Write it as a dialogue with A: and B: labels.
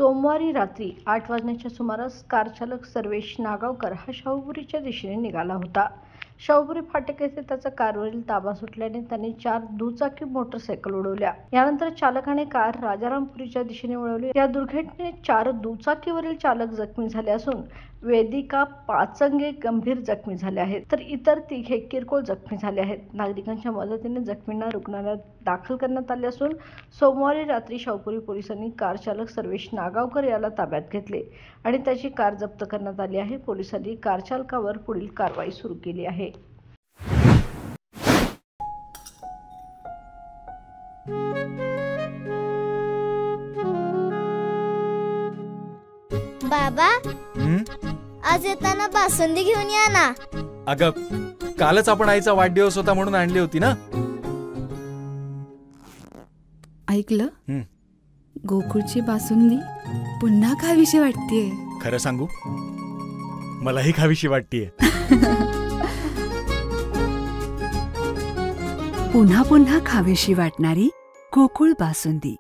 A: सोमवारी रात्री 8 वाजण्याच्या सुमारास कार चालक सर्वेश नागावकर हा शाहूपुरीच्या दिशेने निघाला होता. शाहूपुरी फाटक येथे त्याचा कारवरील ताबा सुटल्याने त्याने 4 दुचाकी मोटरसायकल उडवल्या. यानंतर चालकाने कार राजारामपुरीच्या दिशेने वळवली. या दुर्घटनेत 4 दुचाकीवरील चालक जखमी झाले असून वेदिका पाचंगे गंभीर जखमी झाले आहेत, तर इतर 3 किरकोळ जखमी झाले आहेत. नागरिकांच्या मदतीने जखमींना रुग्णालयात दाखल करण्यात आले असून सोमवारी रात्री शाहूपुरी पोलिसांनी कार चालक सर्वेश नागावकर याला ताब्यात घेतले आणि त्याची कार जप्त करण्यात आली आहे. पोलिसांनी कार चालकावर पुढील कारवाई सुरू केली आहे.
B: बाबा, आज येताना बासुंदी घेऊन या ना.
C: अगं, कालच आपण आईचा वाढदिवस होता म्हणून आणली होती ना.
D: ऐकलं, गोकुळची बासुंदी पुन्हा खावीशी वाटतेय.
C: खरं सांगू, मलाही खावीशी वाटतेय.
D: पुन्हा पुन्हा खावीशी वाटणारी गोकुळ बासुंदी.